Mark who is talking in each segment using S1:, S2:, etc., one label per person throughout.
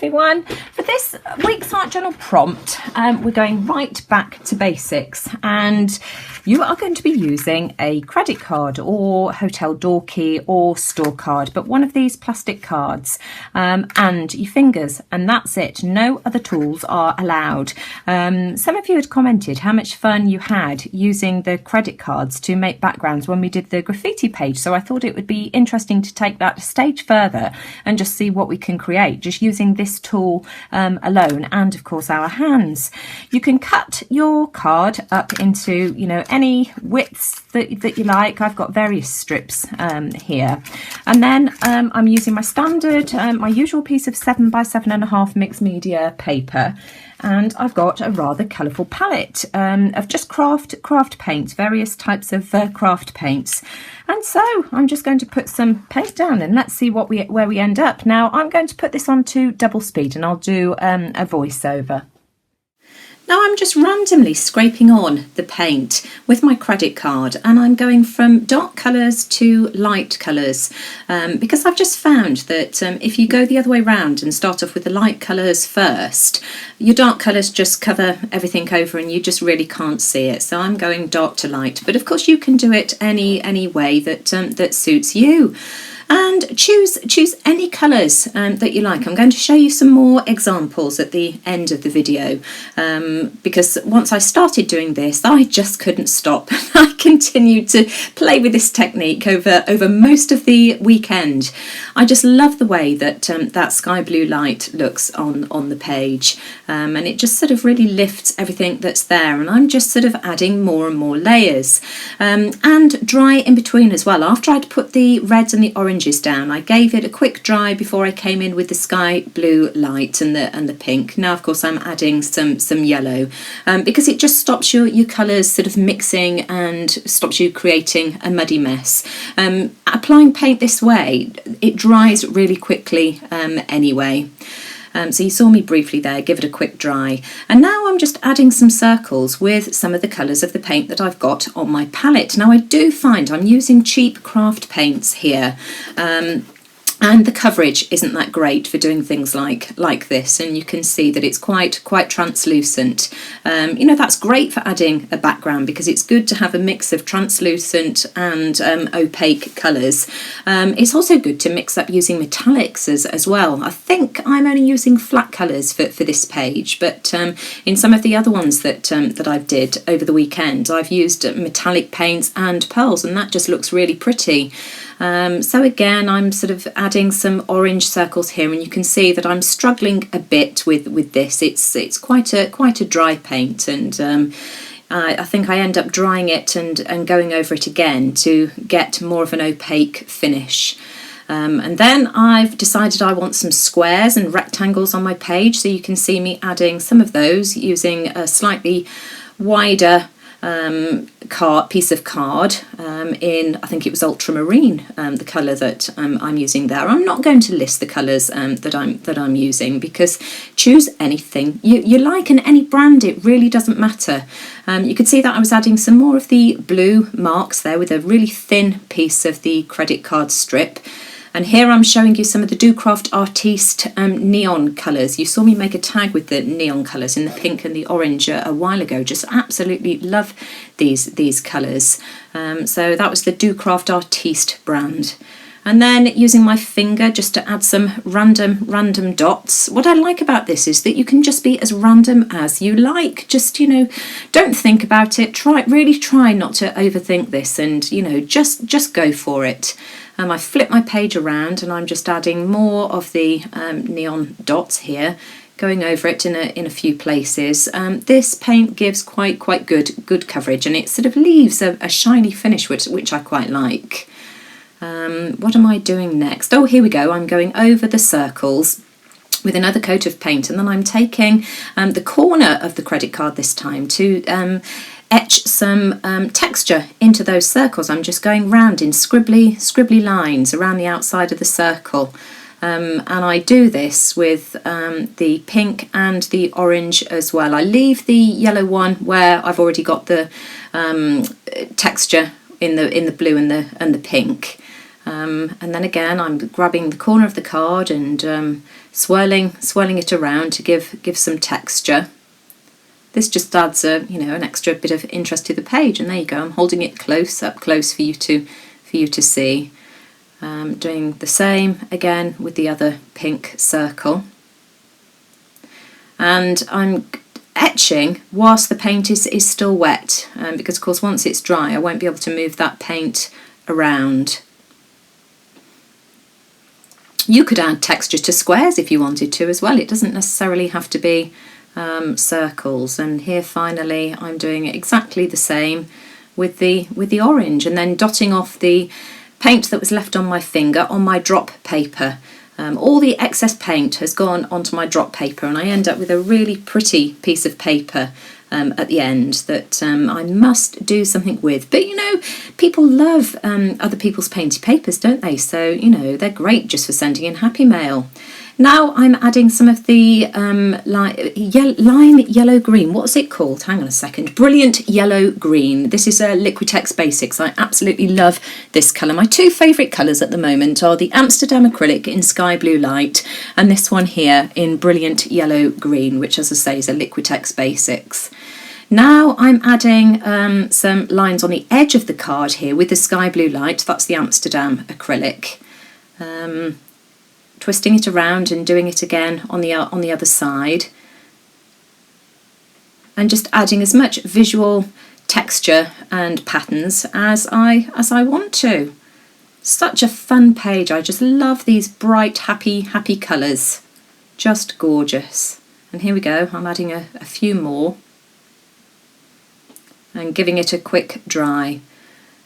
S1: everyone. For this week's art journal prompt, we're going right back to basics, and you are going to be using a credit card or hotel door key or store card, but one of these plastic cards, and your fingers, and that's it. No other tools are allowed. Some of you had commented how much fun you had using the credit cards to make backgrounds when we did the graffiti page, so I thought it would be interesting to take that a stage further and just see what we can create just using this tool alone, and of course our hands. You can cut your card up into, you know, any widths that you like. I've got various strips here, and then I'm using my standard, my usual piece of 7 by 7.5 mixed media paper, and I've got a rather colourful palette of just craft paints, various types of craft paints. And so I'm just going to put some paint down and let's see where we end up. Now I'm going to put this onto double speed and I'll do a voiceover. Now I'm just randomly scraping on the paint with my credit card, and I'm going from dark colours to light colours because I've just found that if you go the other way round and start off with the light colours first, your dark colours just cover everything over and you just really can't see it. So I'm going dark to light, but of course you can do it any way that suits you. And choose any colours that you like. I'm going to show you some more examples at the end of the video because once I started doing this, I just couldn't stop. I continued to play with this technique over most of the weekend. I just love the way that that sky blue light looks on the page, and it just sort of really lifts everything that's there, and I'm just sort of adding more and more layers and dry in between as well. After I'd put the reds and the oranges down, I gave it a quick dry before I came in with the sky blue light and the pink. Now of course I'm adding some yellow because it just stops your colours sort of mixing and stops you creating a muddy mess. Applying paint this way, it dries really quickly anyway. So you saw me briefly there, give it a quick dry. And now I'm just adding some circles with some of the colours of the paint that I've got on my palette. Now I do find I'm using cheap craft paints here. And the coverage isn't that great for doing things like this, and you can see that it's quite translucent. You know, that's great for adding a background because it's good to have a mix of translucent and opaque colours. It's also good to mix up using metallics as well. I think I'm only using flat colours for this page, but in some of the other ones that I did over the weekend, I've used metallic paints and pearls, and that just looks really pretty. So again, I'm sort of adding some orange circles here, and you can see that I'm struggling a bit with this. It's quite a dry paint, and I think I end up drying it and going over it again to get more of an opaque finish. And then I've decided I want some squares and rectangles on my page, so you can see me adding some of those using a slightly wider piece of card in, I think it was ultramarine, the colour that I'm using there. I'm not going to list the colours that I'm using because choose anything you like, and any brand, it really doesn't matter. You could see that I was adding some more of the blue marks there with a really thin piece of the credit card strip. And here I'm showing you some of the Do Craft Artiste neon colours. You saw me make a tag with the neon colours in the pink and the orange a while ago. Just absolutely love these colours. So that was the Do Craft Artiste brand. And then using my finger just to add some random dots. What I like about this is that you can just be as random as you like. Just, you know, don't think about it. Really try not to overthink this, and, you know, just go for it. I flip my page around and I'm just adding more of the neon dots here, going over it in a few places. This paint gives quite good coverage, and it sort of leaves a shiny finish, which I quite like. What am I doing next? Oh, here we go. I'm going over the circles with another coat of paint, and then I'm taking the corner of the credit card this time to etch some texture into those circles. I'm just going round in scribbly lines around the outside of the circle, and I do this with the pink and the orange as well. I leave the yellow one where I've already got the texture in the blue and the pink. And then again, I'm grabbing the corner of the card and swirling it around to give some texture. This just adds an extra bit of interest to the page, and there you go. I'm holding it close for you to see. Doing the same again with the other pink circle, and I'm etching whilst the paint is still wet, because of course once it's dry I won't be able to move that paint around. You could add texture to squares if you wanted to as well. It doesn't necessarily have to be circles. And here finally I'm doing exactly the same with the orange, and then dotting off the paint that was left on my finger on my drop paper. All the excess paint has gone onto my drop paper, and I end up with a really pretty piece of paper at the end that I must do something with. But people love other people's painted papers, don't they? So they're great just for sending in happy mail. Now I'm adding some of the lime yellow green. What's it called? Hang on a second. Brilliant Yellow Green. This is Liquitex Basics. I absolutely love this colour. My two favourite colours at the moment are the Amsterdam Acrylic in Sky Blue Light and this one here in Brilliant Yellow Green, which, as I say, is a Liquitex Basics. Now I'm adding some lines on the edge of the card here with the Sky Blue Light. That's the Amsterdam Acrylic. Twisting it around and doing it again on the other side, and just adding as much visual texture and patterns as I want to. Such a fun page. I just love these bright, happy colours. Just gorgeous. And here we go. I'm adding a few more and giving it a quick dry.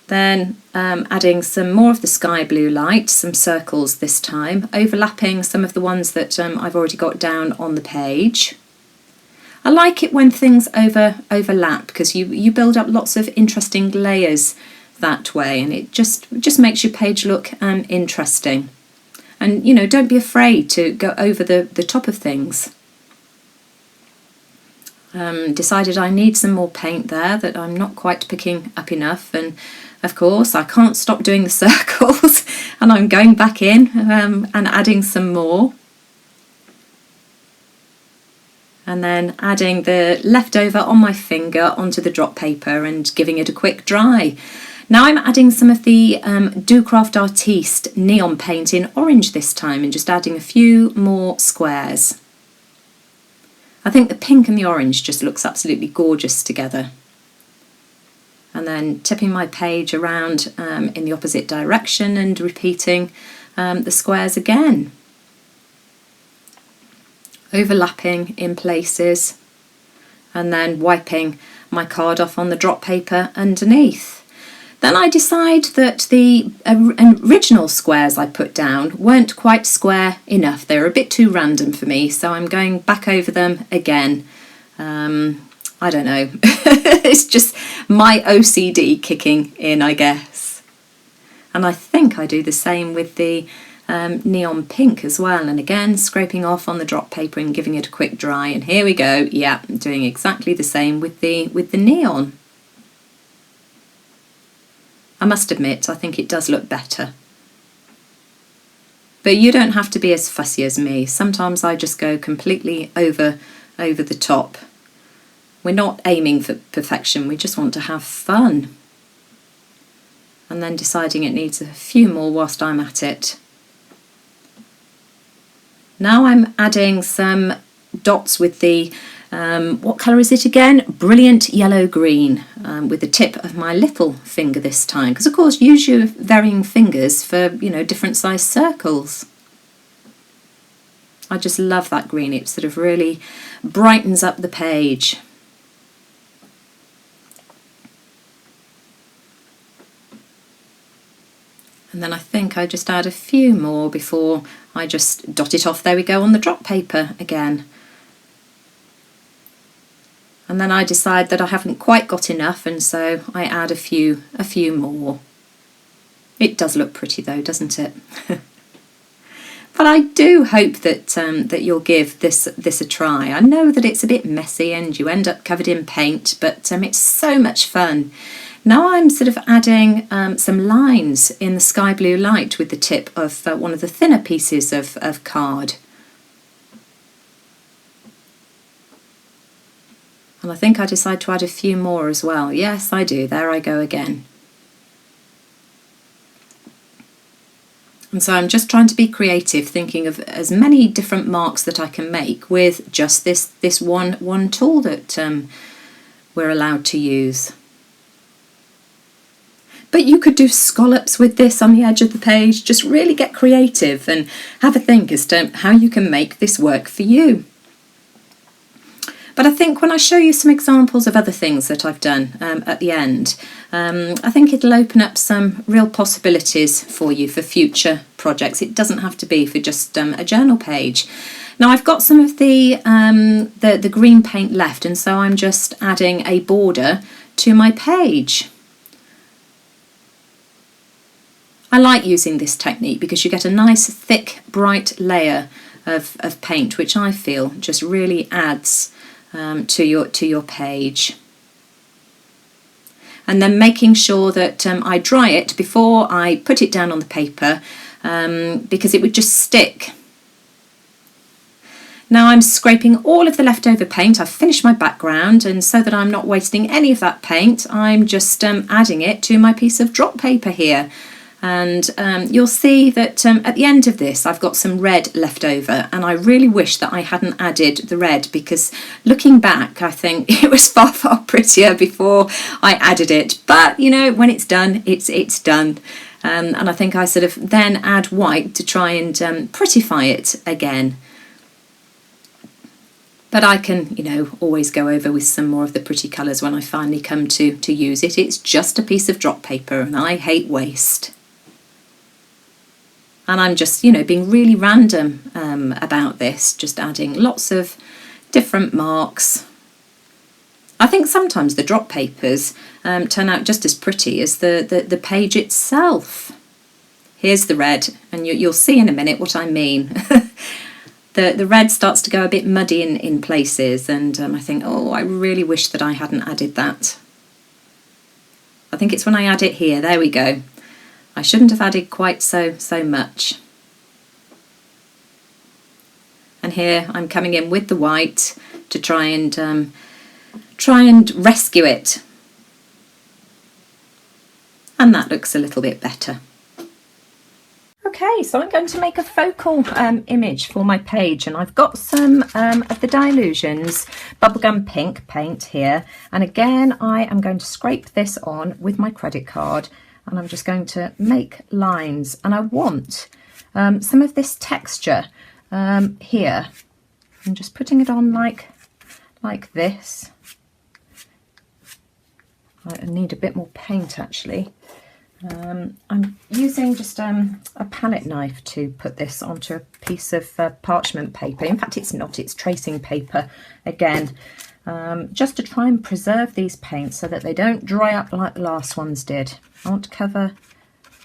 S1: Then adding some more of the Sky Blue Light, some circles this time, overlapping some of the ones that I've already got down on the page. I like it when things overlap, because you build up lots of interesting layers that way, and it just makes your page look interesting. And don't be afraid to go over the top of things. Decided I need some more paint there that I'm not quite picking up enough, and of course I can't stop doing the circles and I'm going back in and adding some more, and then adding the leftover on my finger onto the drop paper and giving it a quick dry. Now I'm adding some of the Do Craft Artiste neon paint in orange this time, and just adding a few more squares. I think the pink and the orange just looks absolutely gorgeous together. And then tipping my page around in the opposite direction and repeating the squares again. Overlapping in places, and then wiping my card off on the drop paper underneath. Then I decide that the original squares I put down weren't quite square enough. They were a bit too random for me, so I'm going back over them again. I don't know. It's just my OCD kicking in, I guess. And I think I do the same with the neon pink as well. And again, scraping off on the drop paper and giving it a quick dry. And here we go. Yeah, doing exactly the same with the neon. I must admit, I think it does look better. But you don't have to be as fussy as me. Sometimes I just go completely over the top. We're not aiming for perfection, we just want to have fun. And then deciding it needs a few more whilst I'm at it. Now I'm adding some dots with the what colour is it again? Brilliant Yellow Green, with the tip of my little finger this time, because of course use your varying fingers for different size circles. I just love that green. It sort of really brightens up the page. And then I think I just add a few more before I just dot it off. There we go, on the drop paper again. And then I decide that I haven't quite got enough, and so I add a few more. It does look pretty though, doesn't it? But I do hope that you'll give this a try. I know that it's a bit messy and you end up covered in paint, but it's so much fun. Now I'm sort of adding some lines in the Sky Blue Light with the tip of one of the thinner pieces of card. And I think I decide to add a few more as well. Yes, I do. There I go again. And so I'm just trying to be creative, thinking of as many different marks that I can make with just this one tool that we're allowed to use. But you could do scallops with this on the edge of the page. Just really get creative and have a think as to how you can make this work for you. But I think when I show you some examples of other things that I've done at the end, I think it'll open up some real possibilities for you for future projects. It doesn't have to be for just a journal page. Now I've got some of the green paint left, and so I'm just adding a border to my page. I like using this technique because you get a nice thick bright layer of paint, which I feel just really adds to your page. And then making sure that I dry it before I put it down on the paper, because it would just stick. Now I'm scraping all of the leftover paint. I've finished my background, and so that I'm not wasting any of that paint, I'm just adding it to my piece of drop paper here. And you'll see that at the end of this I've got some red left over, and I really wish that I hadn't added the red, because looking back I think it was far prettier before I added it. But you know, when it's done, it's done. And I think I sort of then add white to try and prettify it again. But I can, you know, always go over with some more of the pretty colours when I finally come to use it. It's just a piece of drop paper, and I hate waste. And I'm just, you know, being really random about this, just adding lots of different marks. I think sometimes the drop papers turn out just as pretty as the page itself. Here's the red, and you'll see in a minute what I mean. The red starts to go a bit muddy in places, and I think, oh, I really wish that I hadn't added that. I think it's when I add it here. There we go. I shouldn't have added quite so much. And here I'm coming in with the white to try and rescue it. And that looks a little bit better. Okay, so I'm going to make a focal image for my page, and I've got some of the Dylusions bubblegum pink paint here, and again I am going to scrape this on with my credit card, and I'm just going to make lines, and I want some of this texture here. I'm just putting it on like this. I need a bit more paint actually. I'm using just a palette knife to put this onto a piece of parchment paper. In fact, it's not, it's tracing paper again, just to try and preserve these paints so that they don't dry up like the last ones did. I want to cover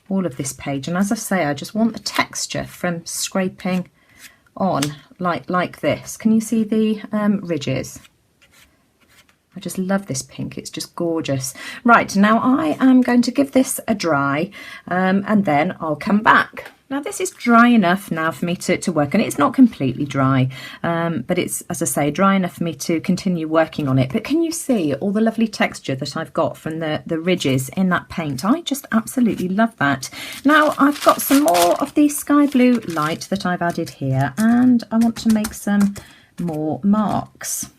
S1: all of this page, and as I say, I just want the texture from scraping on like this. Can you see the ridges? I just love this pink, it's just gorgeous. Right, now I am going to give this a dry, and then I'll come back. Now this is dry enough now for me to work, and it's not completely dry, but it's, as I say, dry enough for me to continue working on it. But can you see all the lovely texture that I've got from the ridges in that paint? I just absolutely love that. Now I've got some more of the sky blue light that I've added here, and I want to make some more marks.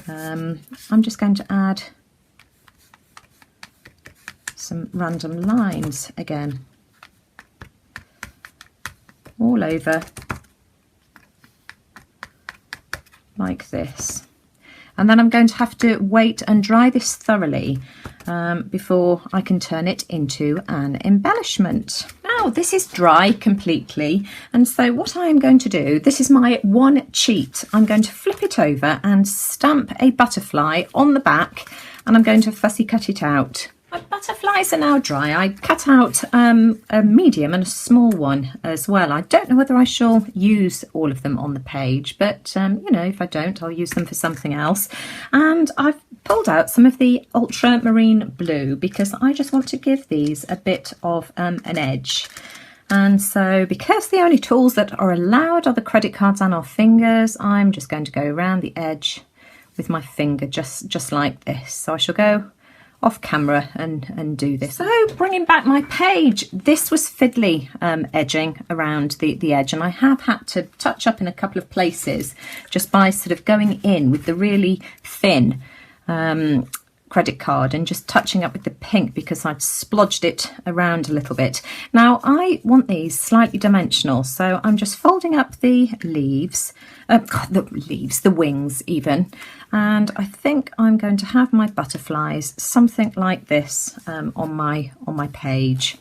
S1: I'm just going to add some random lines again, all over like this, and then I'm going to have to wait and dry this thoroughly before I can turn it into an embellishment. Now this is dry completely, and so what I am going to do, this is my one cheat, I'm going to flip it over and stamp a butterfly on the back, and I'm going to fussy cut it out. My butterflies are now dry. I cut out a medium and a small one as well. I don't know whether I shall use all of them on the page, but you know, if I don't, I'll use them for something else. And I've pulled out some of the ultramarine blue because I just want to give these a bit of an edge. And so because the only tools that are allowed are the credit cards and our fingers, I'm just going to go around the edge with my finger, just like this. So I shall go off camera and do this. So bringing back my page, this was fiddly edging around the edge, and I have had to touch up in a couple of places just by sort of going in with the really thin credit card and just touching up with the pink because I'd splodged it around a little bit. Now I want these slightly dimensional, so I'm just folding up the leaves, the wings even, and I think I'm going to have my butterflies something like this on my page.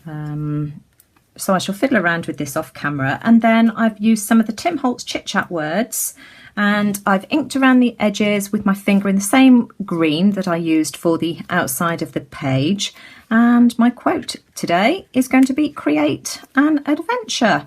S1: So I shall fiddle around with this off camera, and then I've used some of the Tim Holtz Chit Chat words, and I've inked around the edges with my finger in the same green that I used for the outside of the page. And my quote today is going to be "Create an adventure."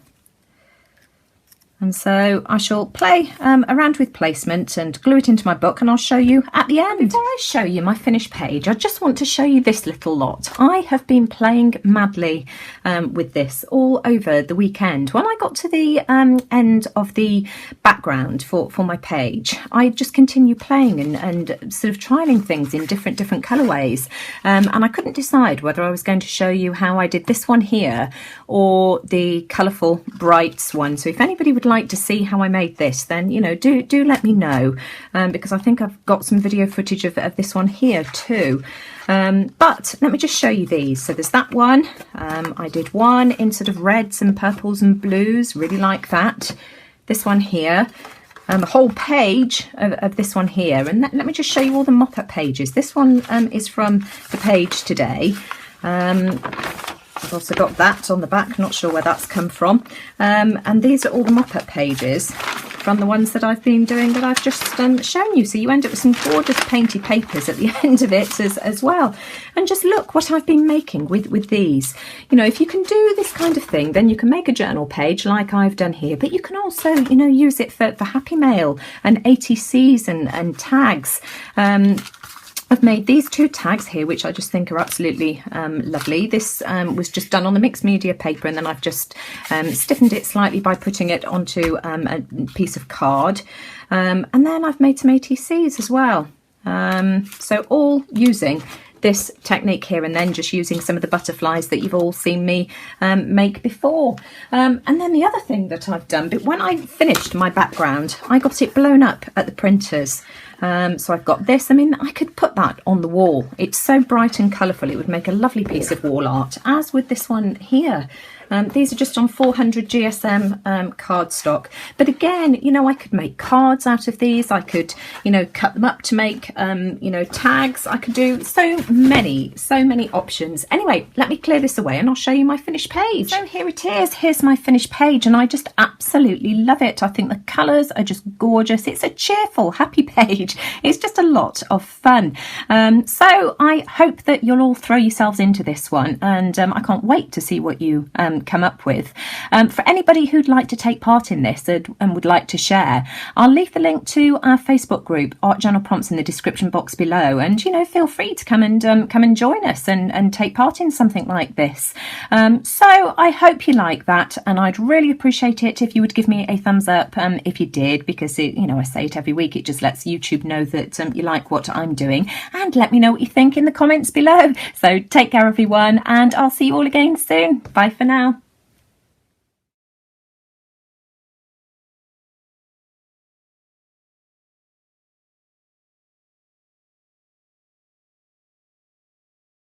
S1: And so I shall play around with placement and glue it into my book, and I'll show you at the end. Before I show you my finished page, I just want to show you this little lot. I have been playing madly with this all over the weekend. When I got to the end of the background for my page, I just continue playing and sort of trialing things in different colourways. And I couldn't decide whether I was going to show you how I did this one here or the colourful brights one. So if anybody would like to see how I made this, then do let me know, because I think I've got some video footage of this one here too. But let me just show you these. So there's that one. I did one in sort of reds and purples and blues, really like that. This one here, a whole page of this one here, and let me just show you all the mop-up pages. This one is from the page today. I've also got that on the back, not sure where that's come from. And these are all the mop-up pages from the ones that I've been doing that I've just shown you. So you end up with some gorgeous painty papers at the end of it as well. And just look what I've been making with these. If you can do this kind of thing, then you can make a journal page like I've done here, but you can also, use it for Happy Mail and ATCs and tags. I've made these two tags here, which I just think are absolutely lovely. This was just done on the mixed media paper, and then I've just stiffened it slightly by putting it onto a piece of card. And then I've made some ATCs as well. So all using this technique here, and then just using some of the butterflies that you've all seen me make before. And then the other thing that I've done, but when I finished my background, I got it blown up at the printers. So I've got this. I mean, I could put that on the wall. It's so bright and colourful, it would make a lovely piece of wall art, as with this one here. These are just on 400 GSM cardstock. But again, I could make cards out of these. I could, cut them up to make, tags. I could do so many options. Anyway, let me clear this away and I'll show you my finished page. So here it is. Here's my finished page, and I just absolutely love it. I think the colours are just gorgeous. It's a cheerful, happy page. It's just a lot of fun. So I hope that you'll all throw yourselves into this one, and I can't wait to see what you come up with. For anybody who'd like to take part in this and would like to share, I'll leave the link to our Facebook group, Art Journal Prompts, in the description box below, and feel free to come and join us and take part in something like this. So I hope you like that, and I'd really appreciate it if you would give me a thumbs up if you did, because I say it every week, it just lets YouTube know that you like what I'm doing, and let me know what you think in the comments below. So take care everyone, and I'll see you all again soon. Bye for now.